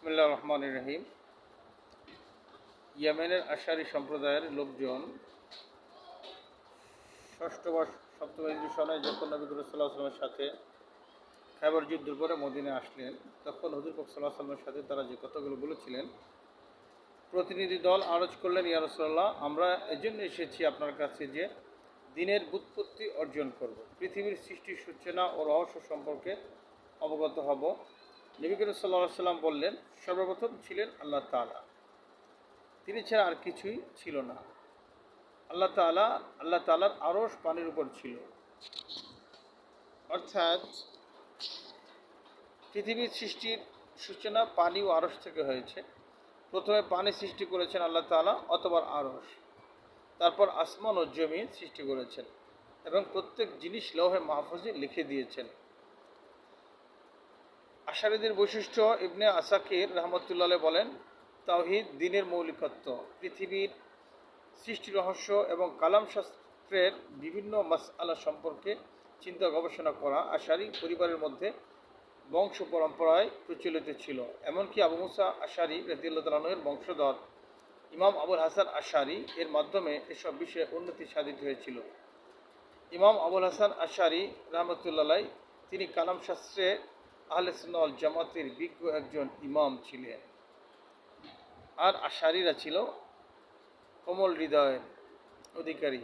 বিসমিল্লাহির রহমানির রহিম। ইয়েমেনের আশারি সম্প্রদায়ের লোকজন ষষ্ঠ বা সপ্তম হিজরি সনে যখন নবী করিম সাল্লাল্লাহু আলাইহি ওয়াসাল্লামের সাথে খায়বার যুদ্ধের পরে মদিনায় আসলেন, তখন হুজুর পাক সাল্লাল্লাহু আলাইহি ওয়াসাল্লামের সাথে তারা যে কথাগুলো বলেছিলেন, প্রতিনিধি দল আরজ করলেন, ইয়া রাসূলুল্লাহ, আমরা এজন্য এসেছি আপনার কাছে যে দ্বীনের ব্যুৎপত্তি অর্জন করব, পৃথিবীর সৃষ্টির সূচনা ও রহস্য সম্পর্কে অবগত হব। নবী করিম সাল্লাল্লাহু আলাইহি ওয়াসাল্লাম বললেন, সর্বপ্রথম ছিলেন আল্লাহ তাআলা, তিনি ছাড়া আর কিছুই ছিল না। আল্লাহ তাআলার আরশ পানির উপর ছিল, অর্থাৎ পৃথিবীর সৃষ্টির সূচনা পানি ও আরশ থেকে হয়েছে। প্রথমে পানি সৃষ্টি করেছেন আল্লাহ তাআলা, অতঃপর আরশ, তারপর আসমান ও জমিন সৃষ্টি করেছেন এবং প্রত্যেক জিনিস লৌহে মাহফুজে লিখে দিয়েছেন। আশারীদের বৈশিষ্ট্য ইবনে আসাকির রাহমাতুল্লাহ আলাইহি বলেন, তাওহীদ দ্বীনের মৌলিকত্ব, পৃথিবীর সৃষ্টি রহস্য এবং কালাম শাস্ত্রের বিভিন্ন মাসআলা সম্পর্কে চিন্তা গবেষণা করা আশারি পরিবারের মধ্যে বংশ পরম্পরায় প্রচলিত ছিল। এমনকি আবু মুসা আশারি রাদিয়াল্লাহু তাআলা আনহু-এর বংশধর ইমাম আবুল হাসান আশারি এর মাধ্যমে এসব বিষয়ে উন্নতি সাধিত হয়েছিল। ইমাম আবুল হাসান আশারি রাহমাতুল্লাহ আলাইহি তিনি কালাম শাস্ত্রে আহলে সুন্নাহ ওয়াল জামাতের বিজ্ঞ একজন ইমাম ছিলেন। আর আশারিরা ছিল কোমল হৃদয়ের অধিকারী।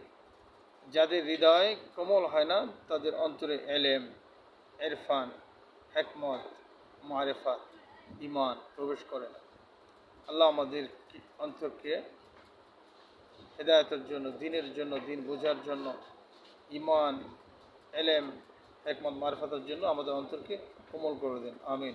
যাদের হৃদয় কোমল হয় না, তাদের অন্তরে এলেম, ইরফান, হিকমত, মারিফাত, ঈমান প্রবেশ করে না। আল্লাহ আমাদের অন্তরকে হেদায়েতের জন্য, দ্বীনের জন্য, দ্বীন বোঝার জন্য, ঈমান, এলেম, হিকমত, মারিফাতের জন্য আমাদের অন্তরকে কোমল করে দেন। আমিন।